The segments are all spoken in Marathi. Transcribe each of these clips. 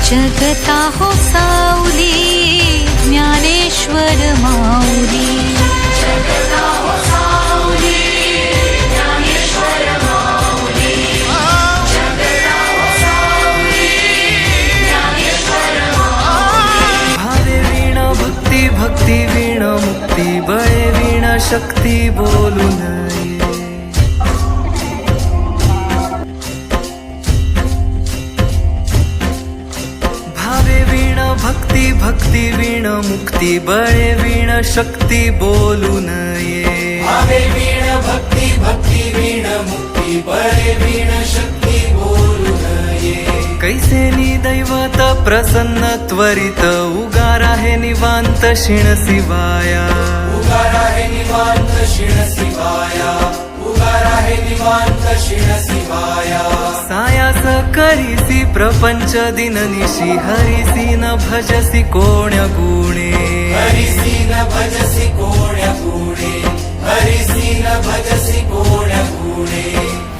जगता हो सावली ज्ञानेश्वर माऊली जगता हो सावली ज्ञानेश्वर माऊली जगता हो सावली ज्ञानेश्वर माऊली भावे वीणा भक्ती भक्ती वीणा मुक्ती बळे वीणा शक्ती बोलू नये भक्ती भक्ती वीणा मुक्ती बळे वीणा शक्ती बोलू नये भावे वीणा भक्ती भक्ती वीणा मुक्ती बळे वीणा शक्ती बोलू नये कैसे नि दैवत प्रसन्न त्वरित उगार आहे निवांत शिण शिवाया उगार आहे निवांत शिण शिवाया उगार आहे निवांत शिण शिवाया सायास करीसी प्रपंच दिननिशी हरिसी न भजसी कोण्या गुणे हरिसी न भजसी कोण्या गुणे हरिसी न भजसी कोण्या गुणे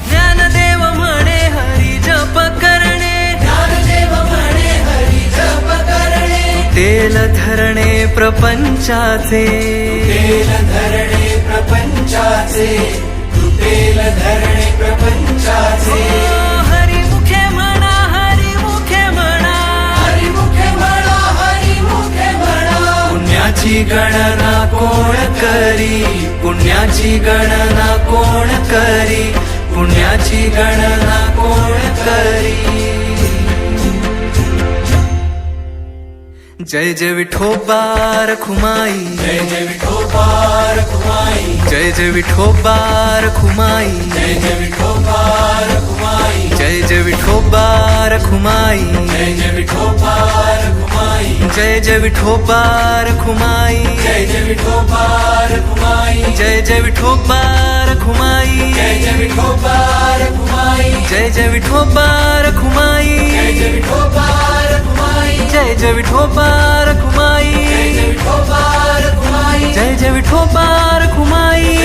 ज्ञानदेव म्हणे हरी जप करणे ज्ञानदेव म्हणे हरी जप करणे तेल धरणे प्रपंचाचे तेल धरणे प्रपंचाचे तुटेल धरणे प्रपंचाचे हरी मुखे म्हणा हरी मुखे म्हणा हरी मुखे म्हणा हरी मुखे म्हणा पुण्याची गणना कोण करी पुण्याची गणना कोण करी पुण्याची गणना कोण करी जय जय विठोबा रखुमाई जय जय विठोबा रखुमाई जय जय विठोबा रखुमाई जय जय विठोबा रखुमाई जय जय विठोबा रखुमाई जय जय विठोबा रखुमाई जय जय विठोबा रखुमाई जय जय विठोबा रखुमाई जय जय विठोबा रखुमाई जय जय विठोबा रखुमाई जय जय विठोबा रखुमाई जय जय विठोबा रखुमाई जय जय विठोबा रखुमाई जय जय विठोबा रखुमाई जय जय विठोबा रखुमाई